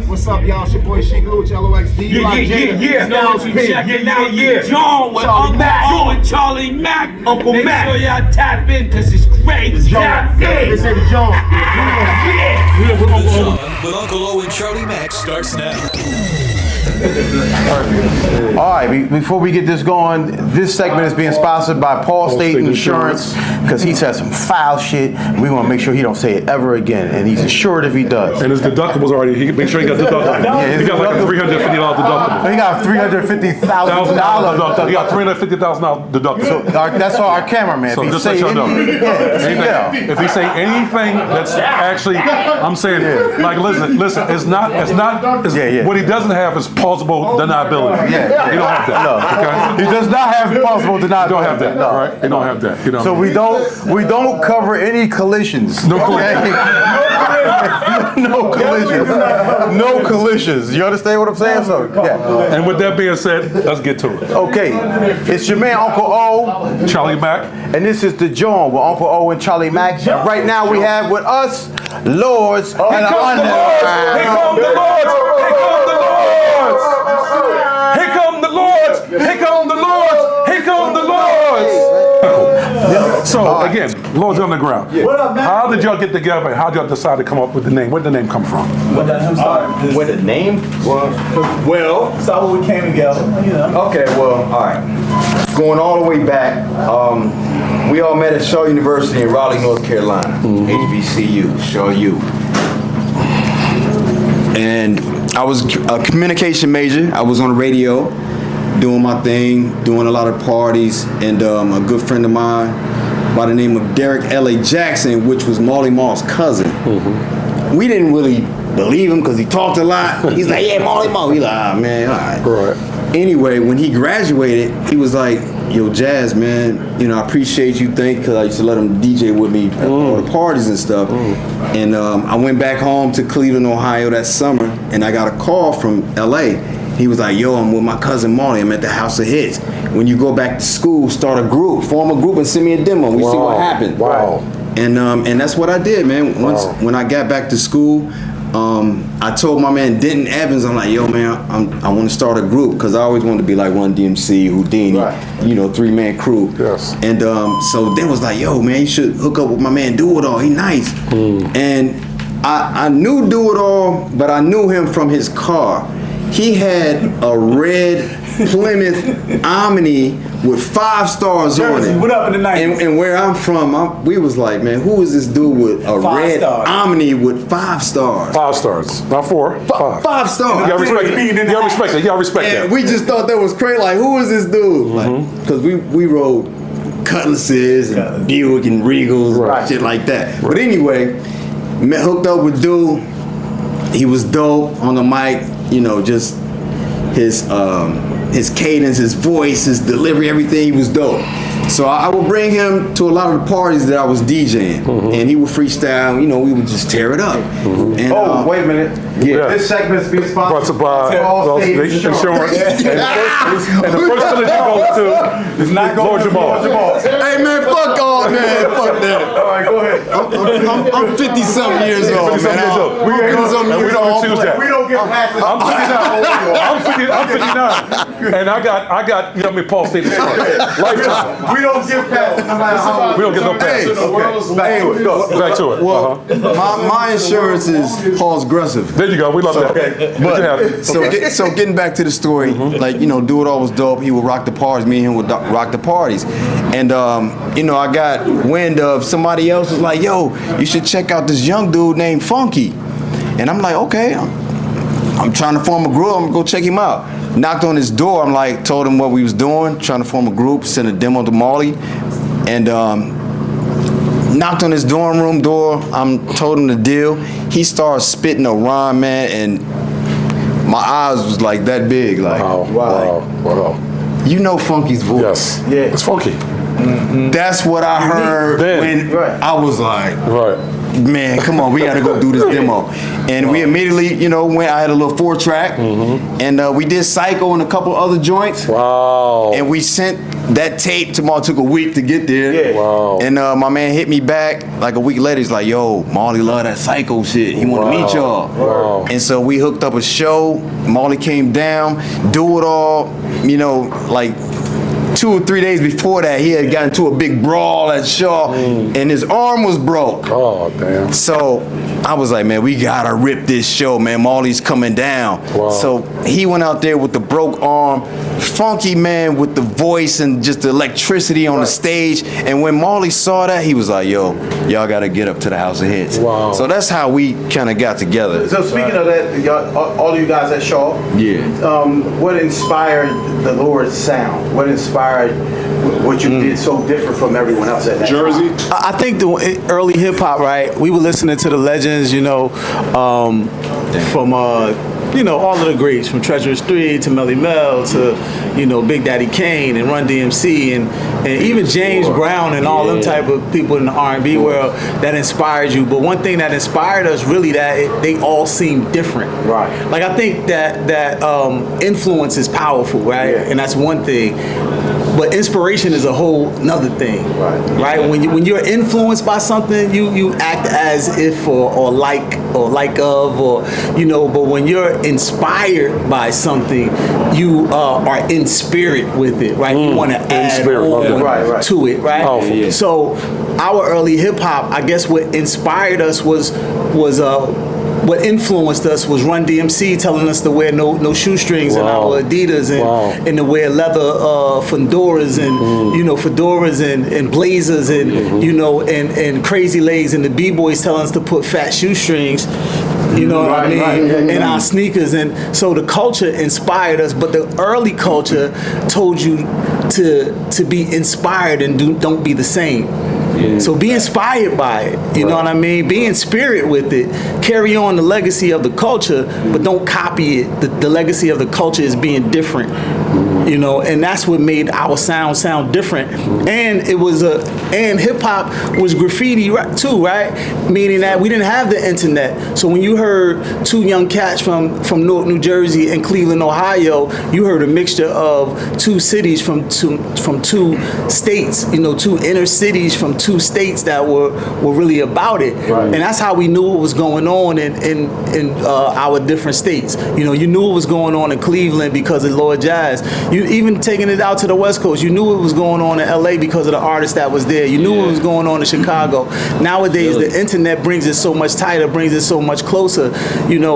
What's up, y'all? It's your boy Sheik Luch, LOXD. Yeah. Jawn with Uncle O and Charlie Mack. Uncle Mack. Make sure y'all tap in, cause it's great. Tap in. They say the Jawn. Yeah. Jawn with Uncle O and Charlie Mack starts now. All right, before we get this going, this segment is being sponsored by Paul State Insurance because he said some foul shit. We want to make sure he don't say it ever again, and he's assured if he does. And his deductible's already. He make sure he got deductible. Yeah, he got like a $350 deductible. He got $350,000 deductible. He got $350,000 deductible. So that's our cameraman. So if he just say let y'all know. if he say anything that's actually, I'm saying, like listen, it's not. What he doesn't have is plausible deniability. Yeah. You don't have that. No. Okay? He does not have plausible deniability. You don't have that. No. Right? You don't have that. You know So we don't cover any collisions. No collisions. No collisions. No collisions. You understand what I'm saying? So yeah. And with that being said, let's get to it. Okay. It's your man Uncle O, Charlie Mack, and this is the Jawn with Uncle O and Charlie Mack. And right now we have with us Lords and Here come the Lords. Here come the Lords. Here come the Lords. Here come the Lords. Here come the Lords. So again, Lords Underground. What up, man? How did y'all get together? How did y'all decide to come up with the name? Where did the name come from? With the name? Well, that's how we came together. You know. Okay, well, all right. Going all the way back, we all met at Shaw University in Raleigh, North Carolina. HBCU, Shaw U. And I was a communication major. I was on the radio, doing my thing, doing a lot of parties, and a good friend of mine by the name of Derek L.A. Jackson, which was Marley Marl's cousin. We didn't really believe him because he talked a lot. He's like, yeah, Marley Marl. We like, ah, man, all right. Right. Anyway, when he graduated, he was like, yo, Jazz, man, you know, I appreciate you because I used to let him DJ with me at all the parties and stuff. And I went back home to Cleveland, Ohio that summer, and I got a call from LA. He was like, yo, I'm with my cousin Marley. I'm at the House of Hits. When you go back to school, start a group, form a group and send me a demo. We see what happens. Wow. And that's what I did, man. When I got back to school, I told my man Denton Evans, I'm like, yo, man, I want to start a group because I always wanted to be like Run DMC, Houdini, you know, 3-man crew. Yes. And so Denton was like, yo, man, you should hook up with my man Do It All. He nice. And I knew Do It All, but I knew him from his car. He had a red Plymouth Omni with 5 stars on it. What up in the 90s? And where I'm from, we was like, man, who is this dude with a red Omni with 5 stars? 5 stars, not 4. 5. 5 stars. Y'all respect it. Y'all respect it. Y'all respect that. And we just thought that was crazy. Like, who is this dude? Like, because we rode Cutlasses and Buick and Regals and shit like that. But anyway, hooked up with dude. He was dope on the mic. You know, just his cadence, his voice, his delivery, everything, he was dope. So I would bring him to a lot of the parties that I was DJing, and he would freestyle. You know, we would just tear it up. And, wait a minute. Yeah. This segment is being sponsored by Paul State Insurance. And the first village you go to is not Lord Jamal. Hey man, fuck all, man, fuck that. All right, go ahead. I'm 50-something years old, man. We don't choose that. We don't get past this. I'm 59, and I got you know what I mean, Paul State Insurance. Lifetime. We don't get past it no matter how. We don't get no passes. Back to it. Well, my insurance is Paul's Aggressive. There you go. We love that. But so getting back to the story, like, you know, Do It All was dope. He would rock the parties. Me and him would rock the parties. And you know, I got wind of somebody else was like, yo, you should check out this young dude named Funky. And I'm like, okay, I'm trying to form a group. I'm gonna go check him out. Knocked on his door. I'm like, told him what we was doing, trying to form a group, sent a demo to Marley, and knocked on his dorm room door. Told him the deal. He started spitting a rhyme, man, and my eyes was like that big, like, wow. You know Funky's voice. Yes. Yeah. It's funky. That's what I heard when I was like, man, come on, we gotta go do this demo. And we immediately, went. I had a little 4-track, and we did Psycho and a couple other joints. Wow. And we sent that tape to Marley. Took a week to get there. Yeah. Wow. And my man hit me back like a week later. He's like, yo, Marley love that Psycho shit. He want to meet y'all. Wow. And so we hooked up a show. Marley came down, do it all, like 2 or 3 days before that, he had gotten into a big brawl at Shaw, and his arm was broke. Oh, damn. So I was like, man, we gotta rip this show, man. Marley's coming down. Wow. So he went out there with the broke arm, funky man with the voice and just the electricity on the stage. And when Marley saw that, he was like, yo, y'all gotta get up to the House of Hits. Wow. So that's how we kind of got together. So speaking of that, y'all, all of you guys at Shaw, what inspired the Lord's sound? What inspired what you did so different from everyone else at that Jersey. time? I think the early hip hop, right? We were listening to the legends, from all of the greats, from Treacherous 3 to Melly Mel to Big Daddy Kane and Run DMC and even James Brown and all them type of people in the R&B world that inspired you. But one thing that inspired us really they all seem different. Right. Like I think that influence is powerful, right? Yeah. And that's one thing. But inspiration is a whole nother thing, right? When you're influenced by something, you act as if or like of, But when you're inspired by something, you are in spirit with it, right? You want to add on to it, right? Powerful. Yeah. So our early hip hop, I guess, what inspired us was what influenced us was Run DMC telling us to wear no shoestrings and our Adidas and to wear leather fedoras and blazers and and crazy legs, and the B-boys telling us to put fat shoestrings. What I mean? And our sneakers. And so the culture inspired us, but the early culture told you to be inspired and don't be the same. So be inspired by it, you know what I mean? Be in spirit with it. Carry on the legacy of the culture, but don't copy it. The legacy of the culture is being different, and that's what made our sound different. And and hip hop was graffiti too, right? Meaning that we didn't have the internet. So when you heard two young cats from Newark, New Jersey and Cleveland, Ohio, you heard a mixture of two cities from two states, two inner cities from two states that were really about it. And that's how we knew what was going on in our different states. You knew what was going on in Cleveland because of Lord Jazz. You even taking it out to the West Coast, you knew what was going on in LA because of the artist that was there. You knew what was going on in Chicago. Nowadays, the internet brings it so much tighter, brings it so much closer,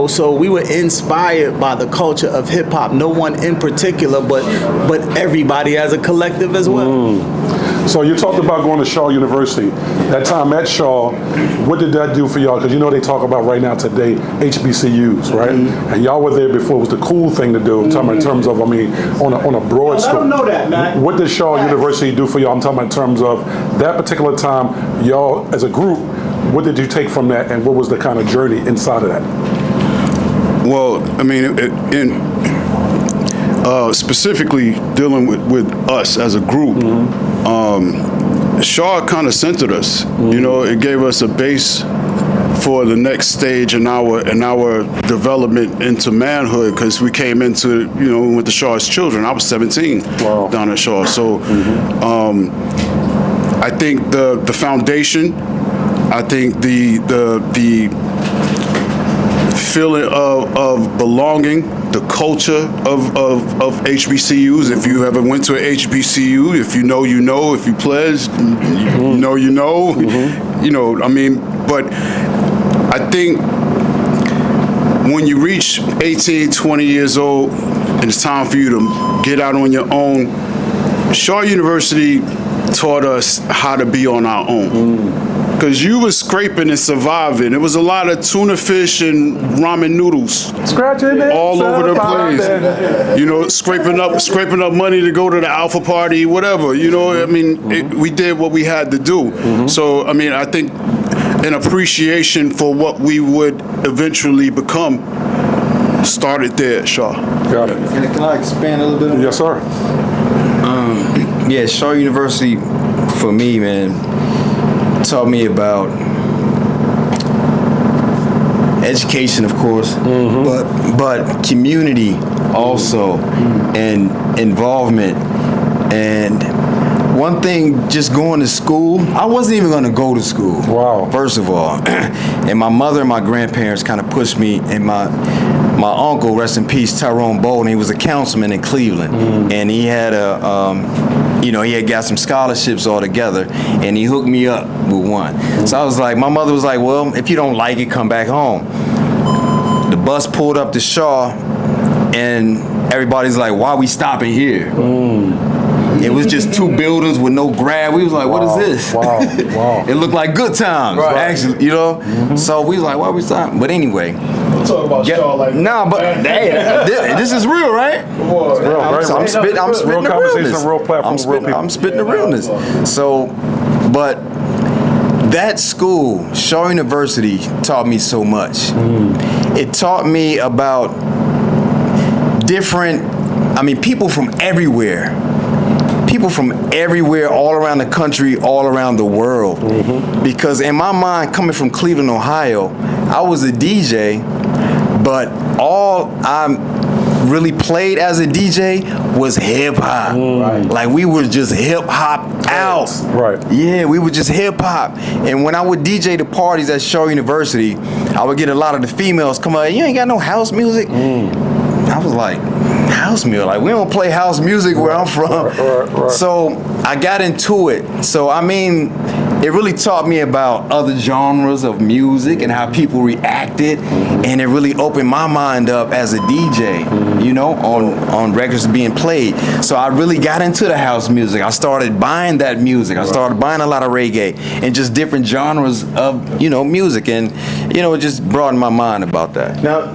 so we were inspired by the culture of hip hop. No one in particular, but everybody as a collective as well. So you talked about going to Shaw University. That time at Shaw, what did that do for y'all? Because they talk about right now today HBCUs, right? And y'all were there before. It was the cool thing to do. I'm talking about in terms of, on a broad scope. I don't know that, man. What did Shaw University do for y'all? I'm talking about in terms of that particular time, y'all as a group, what did you take from that, and what was the kind of journey inside of that? Well, specifically dealing with us as a group, Shaw kind of centered us. It gave us a base for the next stage in our development into manhood, because we came into, we went to Shaw as children. I was 17 down at Shaw. So I think the foundation, I think the feeling of belonging, the culture of HBCUs. If you ever went to an HBCU, if you know, if you pledged, you know. But I think when you reach 18, 20 years old, and it's time for you to get out on your own, Shaw University taught us how to be on our own. Because you were scraping and surviving. It was a lot of tuna fish and ramen noodles all over the place. Scraping up money to go to the alpha party, whatever. We did what we had to do. So, I think an appreciation for what we would eventually become started there, Shaw. Got it. Can I expand a little bit on that? Yes, sir. Shaw University for me, man, taught me about education, of course, but community also, and involvement. And one thing, just going to school, I wasn't even going to go to school. Wow. First of all, and my mother and my grandparents kind of pushed me, and my uncle, rest in peace, Tyrone Bolden, he was a councilman in Cleveland, and he had he had got some scholarships all together, and he hooked me up with one. So I was like, my mother was like, well, if you don't like it, come back home. The bus pulled up to Shaw, and everybody's like, why are we stopping here? It was just two buildings with no grab. We was like, what is this? Wow. It looked like good times, actually, So we was like, why are we stopping? But anyway. We'll talk about Shaw like nah, but hey, this is real, right? I'm spitting the realness. Real platform, real people. I'm spitting the realness. So, but that school, Shaw University, taught me so much. It taught me about people from everywhere. People from everywhere, all around the country, all around the world. Because in my mind, coming from Cleveland, Ohio, I was a DJ, but all I really played as a DJ was hip hop. Like we were just hip hop out. Right. Yeah, we were just hip hop. And when I would DJ the parties at Shaw University, I would get a lot of the females come out, you ain't got no house music? I was like, house music? Like, we don't play house music where I'm from. Right. So I got into it. So, I mean, it really taught me about other genres of music and how people reacted. And it really opened my mind up as a DJ, on records being played. So I really got into the house music. I started buying that music. I started buying a lot of reggae and just different genres of, music. And, it just broadened my mind about that. Now,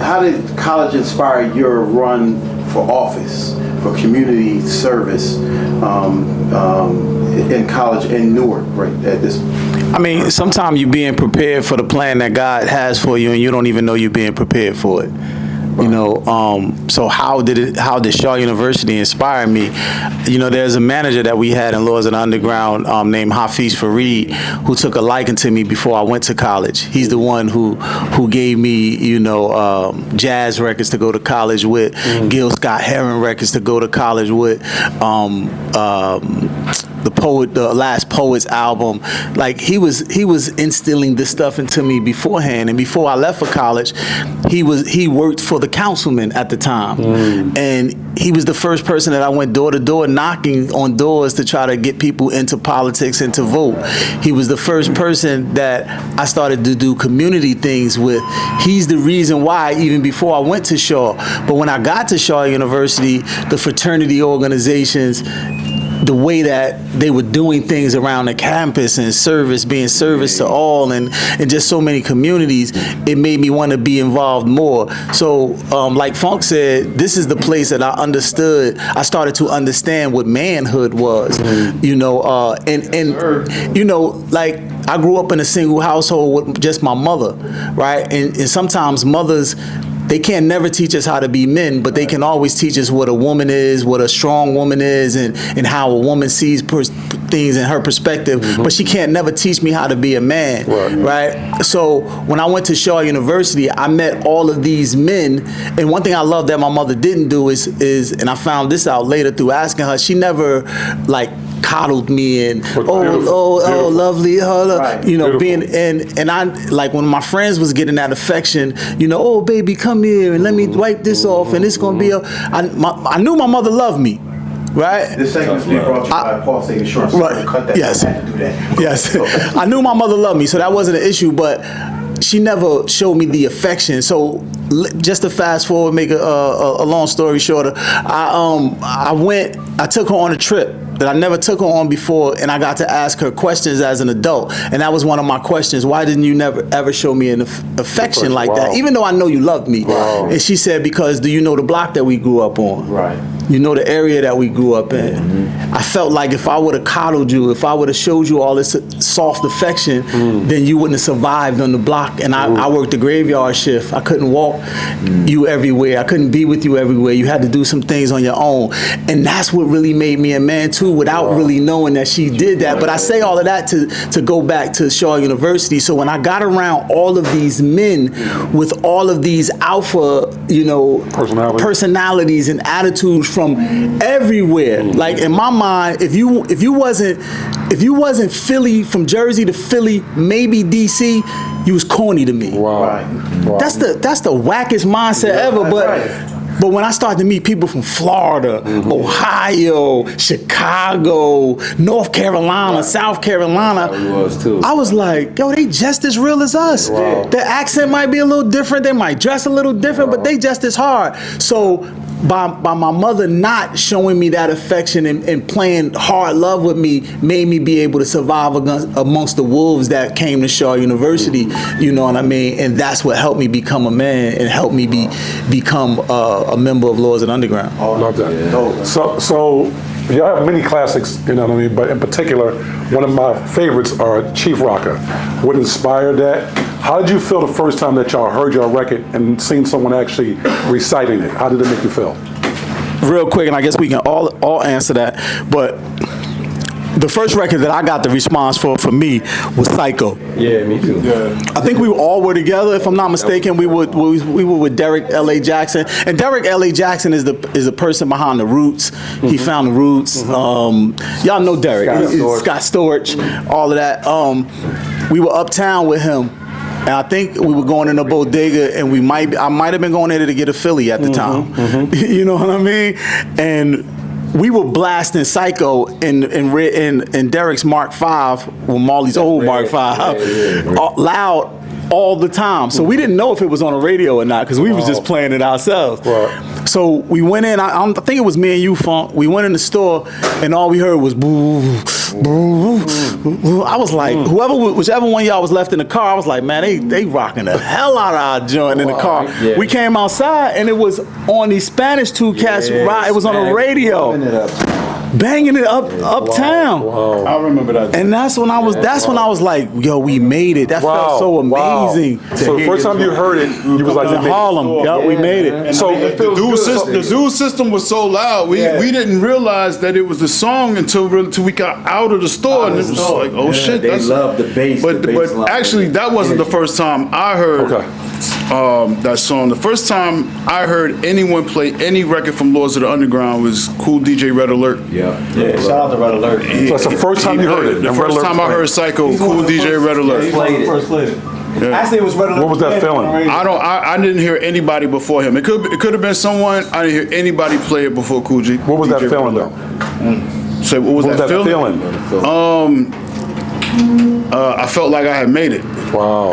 how did college inspire your run for office, for community service in college in Newark, right at this? I mean, sometimes you're being prepared for the plan that God has for you, and you don't even know you're being prepared for it. So how did Shaw University inspire me? There's a manager that we had in Laws and Underground named Hafiz Fareed, who took a liking to me before I went to college. He's the one who gave me, jazz records to go to college with, Gil Scott-Heron records to go to college with, the Last Poets album. Like he was instilling this stuff into me beforehand, and before I left for college, he worked for the councilman at the time, and he was the first person that I went door to door knocking on doors to try to get people into politics and to vote. He was the first person that I started to do community things with. He's the reason why, even before I went to Shaw. But when I got to Shaw University, the fraternity organizations, the way that they were doing things around the campus and being service to all, and just so many communities, it made me want to be involved more. So like Funk said, this is the place that I started to understand what manhood was, like I grew up in a single household with just my mother, right? And sometimes mothers, they can't never teach us how to be men, but they can always teach us what a woman is, what a strong woman is, and how a woman sees things in her perspective. But she can't never teach me how to be a man, right? So when I went to Shaw University, I met all of these men, and one thing I love that my mother didn't do is, and I found this out later through asking her, she never coddled me and beautiful. Lovely, being and I, like, when my friends was getting that affection, oh baby, come here and let me wipe this off, and it's gonna be I knew my mother loved me. Right. This segment's being brought to you by Paul State Insurance. Right. Cut that. Yes. I had to do that. Yes. I knew my mother loved me, so that wasn't an issue. But she never showed me the affection. So just to fast forward, make a long story shorter, I took her on a trip that I never took her on before, and I got to ask her questions as an adult. And that was one of my questions. Why didn't you never ever show me an affection like that? Even though I know you loved me. And she said, because do you know the block that we grew up on? Right. You know the area that we grew up in. I felt like if I would have coddled you, if I would have showed you all this soft affection, then you wouldn't have survived on the block. And I worked the graveyard shift. I couldn't walk you everywhere. I couldn't be with you everywhere. You had to do some things on your own. And that's what really made me a man too, without really knowing that she did that. But I say all of that to go back to Shaw University. So when I got around all of these men with all of these alpha, personalities and attitudes from everywhere, like in my mind, if you wasn't Philly, from Jersey to Philly, maybe DC, you was corny to me. Wow. That's the wackest mindset ever. But when I started to meet people from Florida, Ohio, Chicago, North Carolina, South Carolina, I was like, yo, they just as real as us. Their accent might be a little different, they might dress a little different, but they just as hard. So by my mother not showing me that affection and playing hard love with me made me be able to survive amongst the wolves that came to Shaw University, you know what I mean? And that's what helped me become a man and helped me become a member of Lords and Underground. Love that. So y'all have many classics, you know what I mean? But in particular, one of my favorites are Chief Rocka. What inspired that? How did you feel the first time that y'all heard your record and seen someone actually reciting it? How did it make you feel? Real quick, and I guess we can all answer that, but the first record that I got the response for me was Psycho. Yeah, me too. I think we all were together, if I'm not mistaken. We were with Derek L.A. Jackson, and Derek L.A. Jackson is the person behind the Roots. He found the Roots. Y'all know Derek, Scott Storch, all of that. We were uptown with him. And I think we were going in a bodega, and I might have been going in there to get a Philly at the time. You know what I mean? And we were blasting Psycho in Derek's Mark V, well, Marley's old Mark V, loud all the time. So we didn't know if it was on the radio or not, because we was just playing it ourselves. So we went in, I think it was me and you, Funk. We went in the store, and all we heard was boo, boo, boo. I was like, whichever one of y'all was left in the car, I was like, man, they rocking the hell out of our joint in the car. We came outside, and it was on these Spanish two cats. It was on the radio. Banging it uptown. I remember that. And that's when I was like, yo, we made it. That felt so amazing. So the first time you heard it, you was like, in Harlem. Yup, we made it. And so the dude system was so loud. We didn't realize that it was the song until we got out of the store, and it was like, oh shit, they love the bass. But actually, that wasn't the first time I heard that song. The first time I heard anyone play any record from Lords of the Underground was Cool DJ Red Alert. Shout out to Red Alert. So that's the first time you heard it. The first time I heard Psycho, Cool DJ Red Alert. He played it. Actually, it was Red Alert. What was that feeling? I didn't hear anybody before him. It could have been someone. I didn't hear anybody play it before Cool G. What was that feeling though? So what was that feeling? I felt like I had made it. Wow.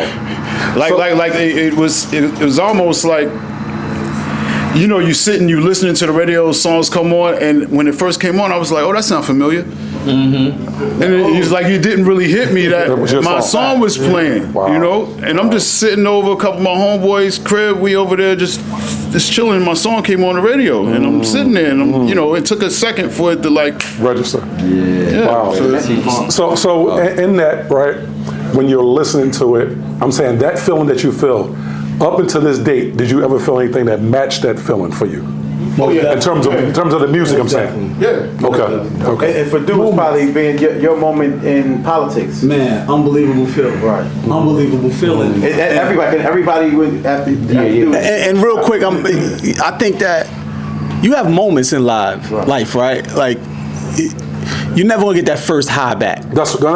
It was almost like, you know, you sit and you listening to the radio, songs come on, and when it first came on, I was like, oh, that sounds familiar. And it was like, you didn't really hit me that my song was playing, you know? And I'm just sitting over a couple of my homeboys' crib, we over there just chilling, my song came on the radio, and I'm sitting there, and I'm, you know, it took a second for it to like register. Wow. So in that, right, when you're listening to it, I'm saying that feeling that you feel, up until this date, did you ever feel anything that matched that feeling for you? Oh yeah. In terms of the music, I'm saying. Yeah. Okay. And for dudes, probably being your moment in politics. Man, unbelievable feeling. Right. Unbelievable feeling. Everybody would have to. And real quick, I think that you have moments in life, right? Like, you're never gonna get that first high back. That's what I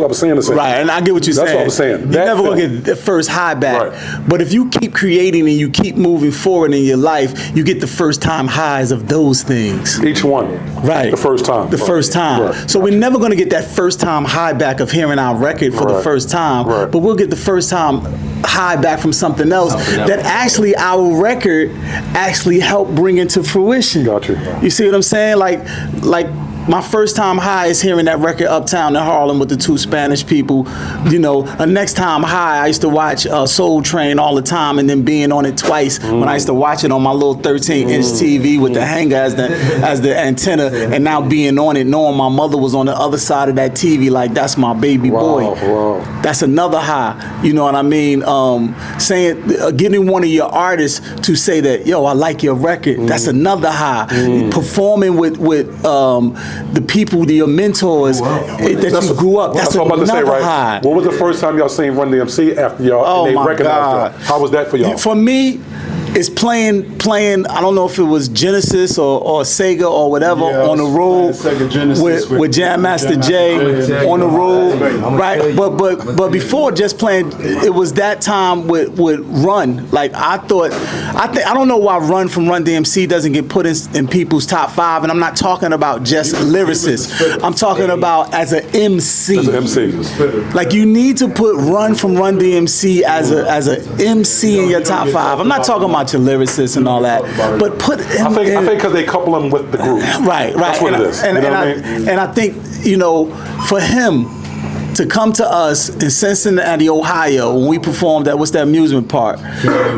was saying. Right, and I get what you're saying. That's what I was saying. You're never gonna get the first high back. Right. But if you keep creating and you keep moving forward in your life, you get the first time highs of those things. Each one. Right. The first time. The first time. Right. So we're never gonna get that first time high back of hearing our record for the first time. Right. But we'll get the first time high back from something else that actually our record actually helped bring into fruition. Got you. You see what I'm saying? Like my first time high is hearing that record Uptown in Harlem with the two Spanish people. You know, next time high, I used to watch Soul Train all the time, and then being on it twice when I used to watch it on my little 13-inch TV with the hanger as the antenna, and now being on it, knowing my mother was on the other side of that TV, like that's my baby boy. That's another high. You know what I mean? Getting one of your artists to say that, yo, I like your record. That's another high. Performing with the people, your mentors that you grew up. That's what I'm about to say, right? High. What was the first time y'all seen Run DMC after y'all and they recognized y'all? How was that for y'all? For me, it's playing. I don't know if it was Genesis or Sega or whatever on the road with Jam Master Jay on the road, right? But before just playing, it was that time with Run. Like I don't know why Run from Run DMC doesn't get put in people's top 5, and I'm not talking about just lyricists. I'm talking about as an MC. As an MC. Like you need to put Run from Run DMC as a MC in your top 5. I'm not talking about your lyricists and all that, but put him. I think because they couple them with the group. Right. That's what it is. And I think, you know, for him to come to us in Cincinnati, Ohio, when we performed at, what's that amusement park?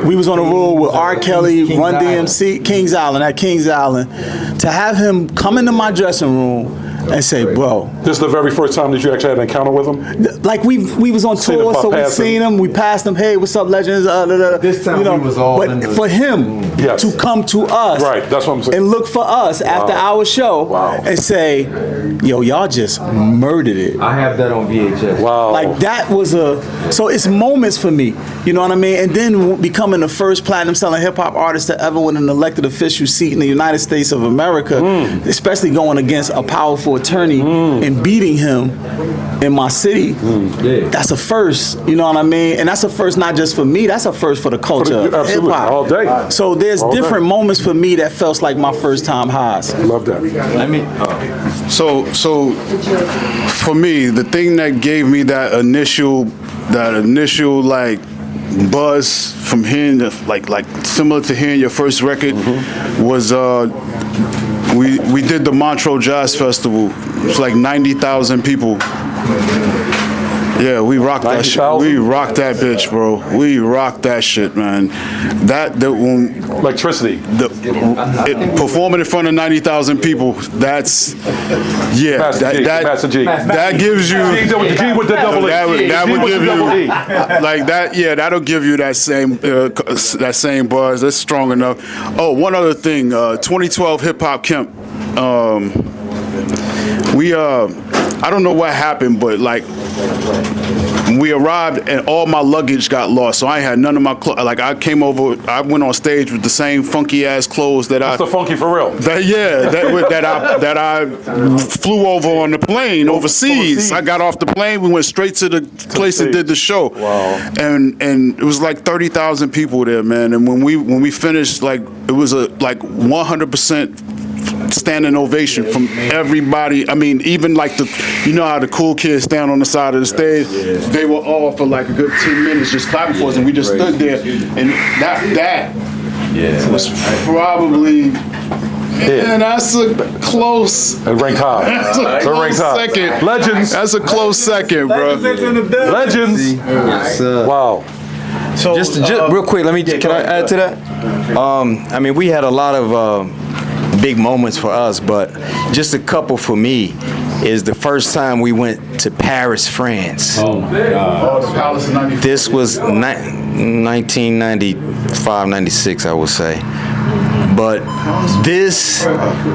We was on the road with R. Kelly, Run DMC, Kings Island, at Kings Island. To have him come into my dressing room and say, bro. This is the very first time that you actually had an encounter with him? Like we was on tour, so we seen him, we passed him, hey, what's up, legends? This time he was all in the... for him to come to us, right, that's what I'm saying, and look for us after our show and say, yo, y'all just murdered it. I have that on VHS. Wow. Like that was so it's moments for me, you know what I mean? And then becoming the first platinum selling hip hop artist to ever win an elected official seat in the United States of America, especially going against a powerful attorney and beating him in my city. That's a first, you know what I mean? And that's a first not just for me, that's a first for the culture of hip hop. All day. So there's different moments for me that felt like my first time highs. Love that. So for me, the thing that gave me that initial like buzz from hearing like similar to hearing your first record was we did the Montreux Jazz Festival. It was like 90,000 people. Yeah, we rocked that shit. We rocked that bitch, bro. We rocked that shit, man. Electricity. Performing in front of 90,000 people. That's Master G. That gives you G with the double E. That would give you like that. Yeah, that'll give you that same buzz. That's strong enough. Oh, one other thing. 2012 Hip Hop Camp. I don't know what happened, but like we arrived and all my luggage got lost, so I had none of my clothes. Like I came over, I went on stage with the same funky ass clothes that That's the funky for real. That I flew over on the plane overseas. I got off the plane, we went straight to the place and did the show. Wow. And it was like 30,000 people there, man. And when we finished, like it was a like 100% standing ovation from everybody. I mean, even like you know how the cool kids stand on the side of the stage? They were all for like a good 10 minutes just clapping for us, and we just stood there. And that was probably, man, that's a close. It ranked high. That's a close second. Legends. That's a close second, bro. Legends. Wow. So just real quick, can I add to that? I mean, we had a lot of big moments for us, but just a couple for me is the first time we went to Paris, France. This was 1995, 96, I would say. But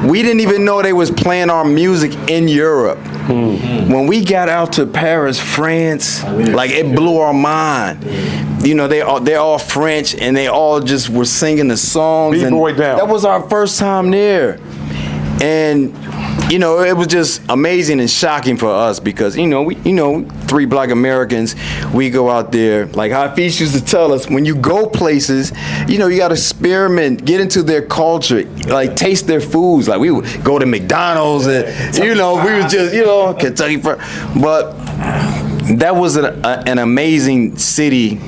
we didn't even know they was playing our music in Europe. When we got out to Paris, France, like it blew our mind. You know, they're all French, and they all just were singing the songs. Beat Boy Down. That was our first time there. And you know, it was just amazing and shocking for us because, you know, three black Americans, we go out there, like Hafiz used to tell us, when you go places, you know, you got to experiment, get into their culture, like taste their foods. Like we would go to McDonald's and, you know, we was just, you know, Kentucky Fried. But that was an amazing city,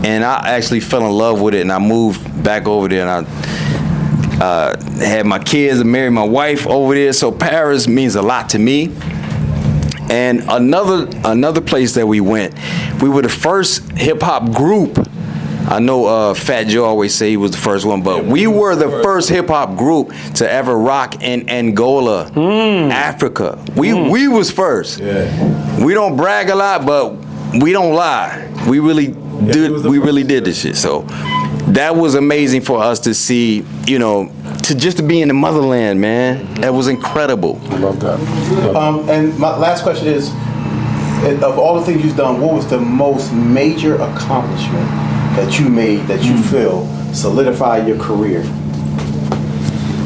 and I actually fell in love with it, and I moved back over there, and had my kids and married my wife over there. So Paris means a lot to me. And another place that we went, we were the first hip hop group. I know Fat Joe always say he was the first one, but we were the first hip hop group to ever rock in Angola, Africa. We was first. Yeah. We don't brag a lot, but we don't lie. We really did this shit. So that was amazing for us to see, you know, to be in the motherland, man. That was incredible. I love that. And my last question is, of all the things you've done, what was the most major accomplishment that you made that you feel solidified your career?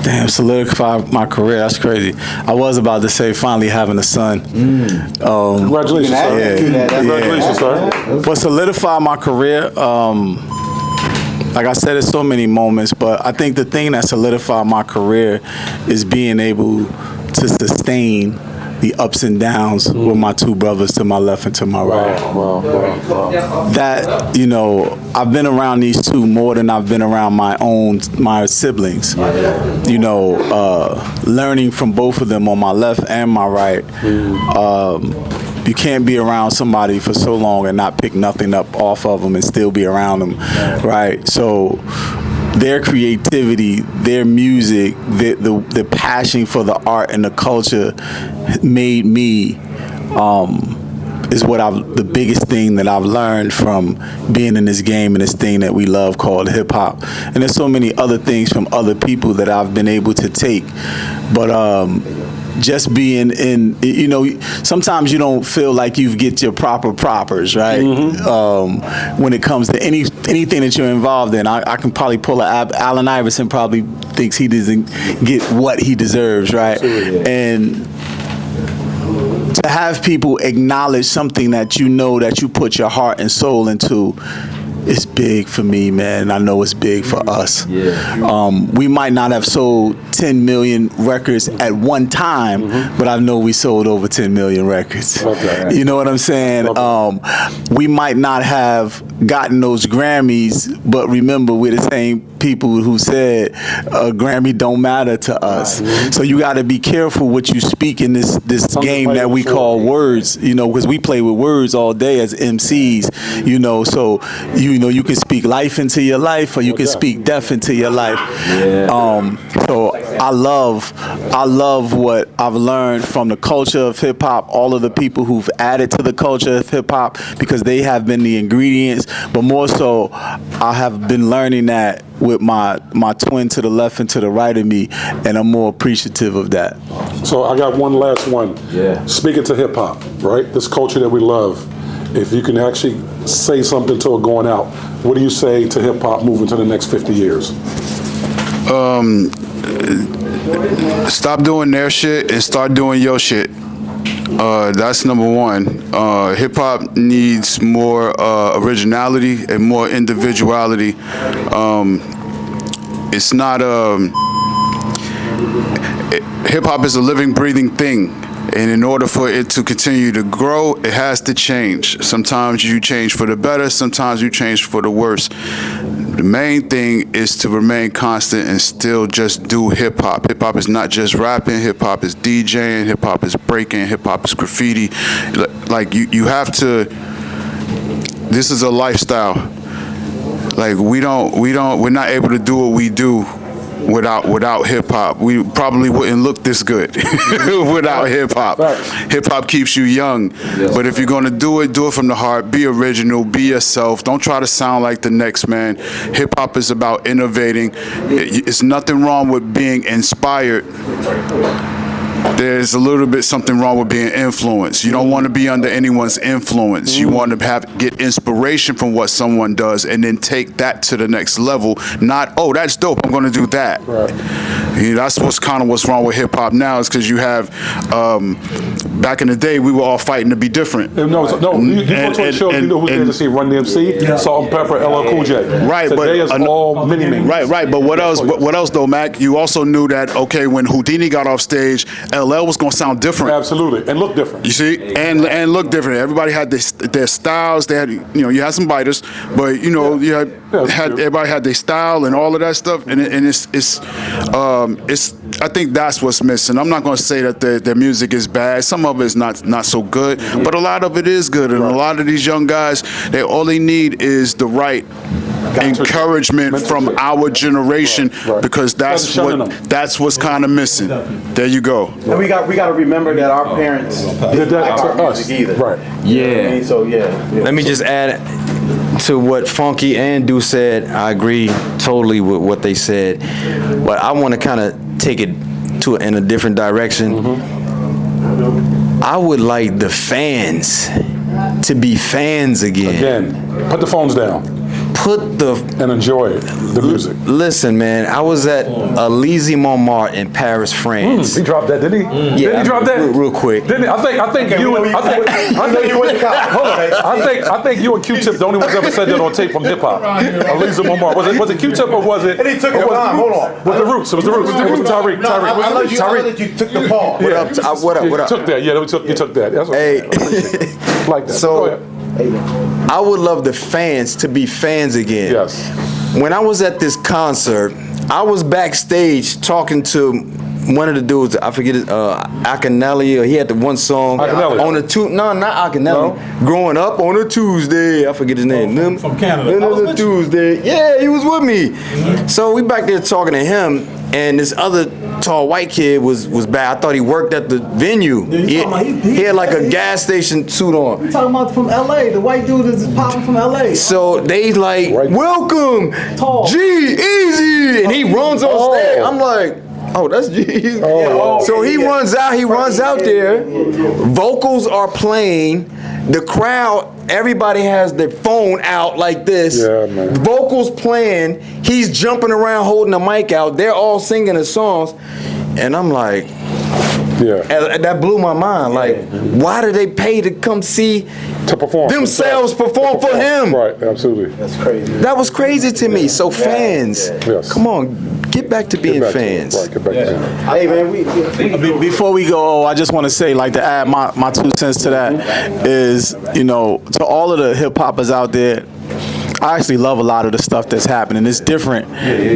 Damn, solidify my career. That's crazy. I was about to say finally having a son. Congratulations, sir. Congratulations, sir. But solidify my career, like I said, there's so many moments, but I think the thing that solidified my career is being able to sustain the ups and downs with my two brothers to my left and to my right. Wow. That, you know, I've been around these two more than I've been around my siblings. You know, learning from both of them on my left and my right. You can't be around somebody for so long and not pick nothing up off of them and still be around them, right? So their creativity, their music, the passion for the art and the culture made me is the biggest thing that I've learned from being in this game and this thing that we love called hip hop. And there's so many other things from other people that I've been able to take, but just being in, you know, sometimes you don't feel like you get your propers, right? When it comes to anything that you're involved in. I can probably pull Allen Iverson probably thinks he doesn't get what he deserves, right? And to have people acknowledge something that you know that you put your heart and soul into, it's big for me, man. I know it's big for us. We might not have sold 10 million records at one time, but I know we sold over 10 million records. Okay. You know what I'm saying? We might not have gotten those Grammys, but remember, we're the same people who said a Grammy don't matter to us. So you got to be careful what you speak in this game that we call words, you know, because we play with words all day as MCs, you know, so you can speak life into your life or you can speak death into your life. So I love what I've learned from the culture of hip hop, all of the people who've added to the culture of hip hop, because they have been the ingredients, but more so I have been learning that with my twin to the left and to the right of me, and I'm more appreciative of that. So I got one last one. Speaking to hip hop, right? This culture that we love. If you can actually say something to it going out, what do you say to hip hop moving to the next 50 years? Stop doing their shit and start doing your shit. That's number one. Hip hop needs more originality and more individuality. It's not hip hop is a living, breathing thing. And in order for it to continue to grow, it has to change. Sometimes you change for the better, sometimes you change for the worse. The main thing is to remain constant and still just do hip hop. Hip hop is not just rapping, hip hop is DJing, hip hop is breaking, hip hop is graffiti. Like you have to, this is a lifestyle. Like we're not able to do what we do without hip hop. We probably wouldn't look this good without hip hop. Hip hop keeps you young, but if you're gonna do it from the heart. Be original, be yourself. Don't try to sound like the next man. Hip hop is about innovating. It's nothing wrong with being inspired. There's a little bit something wrong with being influenced. You don't want to be under anyone's influence. You want to get inspiration from what someone does and then take that to the next level. Not, oh, that's dope, I'm going to do that. You know, that's what's wrong with hip hop now, is because you have, back in the day, we were all fighting to be different. You go to a show, you know who's there to see Run DMC, Salt and Pepper, LL Cool J. Right, today is all mini-me. Right, but what else? What else though, Mac? You also knew that, okay, when Houdini got off stage, LL was gonna sound different. Absolutely, and look different. You see, and look different. Everybody had their styles. They had, you had some biters, but you had everybody had their style and all of that stuff, and it's I think that's what's missing. I'm not going to say that their music is bad. Some of it is not so good, but a lot of it is good, and a lot of these young guys, all they need is the right encouragement from our generation, because that's what's kind of missing. There you go. And we got to remember that our parents did that to us either. Right. Yeah. So Let me just add to what Funky and Du said. I agree totally with what they said, but I want to kind of take it in a different direction. I would like the fans to be fans again. Put the phones down. And enjoy the music. Listen, man, I was at Élysée Montmartre in Paris, France. He dropped that, didn't he? Yeah, didn't he drop that? Real quick. Didn't he? I think you and Q-Tip the only ones ever said that on tape from hip hop. Élysée Montmartre. Was it Q-Tip or was it? And he took it. Hold on. Was the Roots? It was the Roots. It was Tariq. Tariq, you took the ball. What up? You took that. Yeah, you took that. That's Hey. Like that. So, go ahead. I would love the fans to be fans again. Yes. When I was at this concert, I was backstage talking to one of the dudes, I forget it, Akinelli, or he had the one song on the not Akinelli. No? Growing Up on a Tuesday, I forget his name. From Canada. Tuesday. Yeah, he was with me. So we back there talking to him, and this other tall white kid was bad. I thought he worked at the venue. He had like a gas station suit on. You talking about from LA? The white dude is popping from LA. So they like, welcome, Tall. G-Eazy, and he runs on stage. I'm like, oh, that's G-Eazy. So he runs out there. Vocals are playing. The crowd, everybody has their phone out like this. Yeah, man. Vocals playing. He's jumping around holding the mic out. They're all singing the songs. And I'm like, that blew my mind. Like, why do they pay to come see themselves perform for him? Right, absolutely. That's crazy. That was crazy to me. So fans, come on, get back to being fans. Get back to fans. Hey man, Before we go, I just want to say, like, to add my 2 cents to that is, to all of the hip hoppers out there, I actually love a lot of the stuff that's happening. It's different,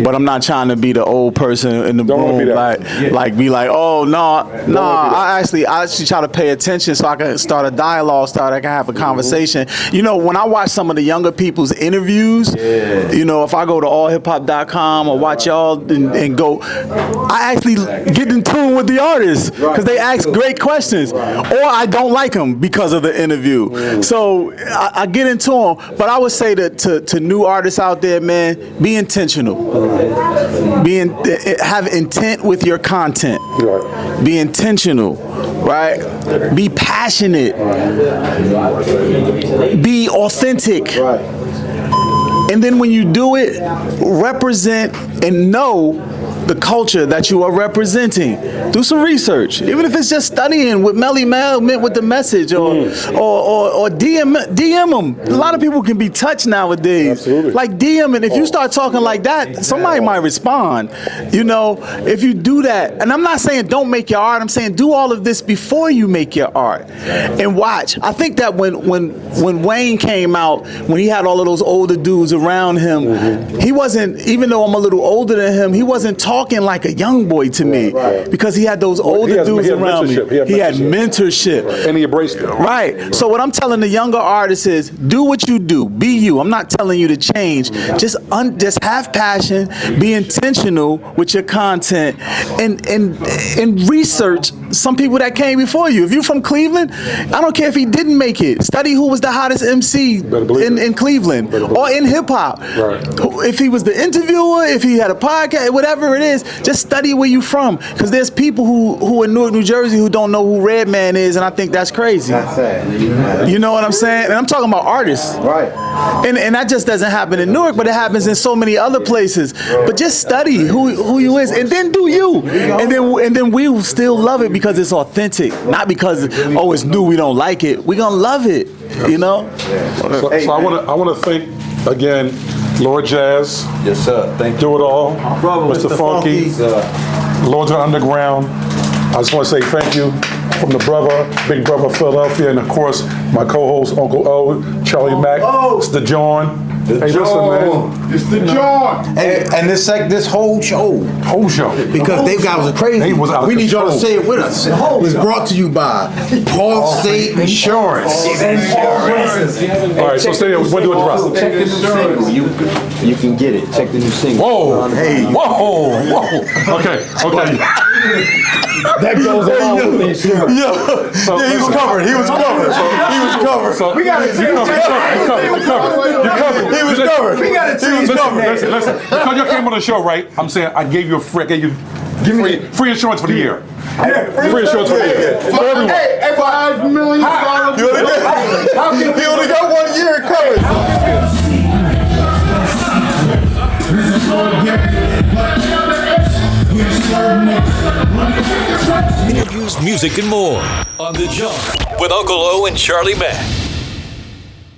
but I'm not trying to be the old person in the room, be like, oh no. I actually try to pay attention so I can start a dialogue, I can have a conversation. When I watch some of the younger people's interviews, if I go to allhiphop.com or watch y'all and go, I actually get in tune with the artists because they ask great questions, or I don't like them because of the interview. So I get into them, but I would say that to new artists out there, man, be intentional. Have intent with your content. Be intentional, right? Be passionate. Be authentic. And then when you do it, represent and know the culture that you are representing. Do some research, even if it's just studying with Melly Mel meant with the message, or DM them. A lot of people can be touched nowadays. Absolutely. Like DM, and if you start talking like that, somebody might respond. If you do that, and I'm not saying don't make your art. I'm saying do all of this before you make your art, and watch. I think that when Wayne came out, when he had all of those older dudes around him, he wasn't. Even though I'm a little older than him, he wasn't talking like a young boy to me because he had those older dudes around me. He had mentorship. And he embraced it. Right. So what I'm telling the younger artists is do what you do. Be you. I'm not telling you to change. Just have passion. Be intentional with your content and research some people that came before you. If you're from Cleveland, I don't care if he didn't make it. Study who was the hottest MC in Cleveland or in hip hop. Right. If he was the interviewer, if he had a podcast, whatever it is, just study where you from. Because there's people who in Newark, New Jersey who don't know who Redman is, and I think that's crazy. That's sad. You know what I'm saying? And I'm talking about artists. Right. And that just doesn't happen in Newark, but it happens in so many other places. But just study who you is, and then do you. And then we will still love it because it's authentic. Not because, it's new, we don't like it. We're going to love it, So I want to thank, again, Lord Jazz. Yes, sir. Thank you. Do It All. Mr. Funky. Lords of Underground. I just want to say thank you from the Big Brother Philadelphia, and of course, my co-host, Uncle O, Charlie Mack. It's the Jawn. Hey, listen, man. It's the Jawn. And this whole show, because they guys are crazy. They was out of we need y'all to control. say it with us. It was brought to you by Paul State Insurance. All right, so stay there. We'll do it drop. Check the new single. You can get it. Check the new single. Whoa. Hey. Whoa. Okay. That goes along with the insurance. Yeah, he was covered. He was covered. So, We gotta you covered. He was covered. We gotta change Listen. Because you came on the show, right? I'm saying I gave you free insurance for the year. Free insurance for the year. For everyone. Hey, $5 million. He only got 1 year covered. Interviews, music, and more on The Jawn with Uncle O and Charlie Mack.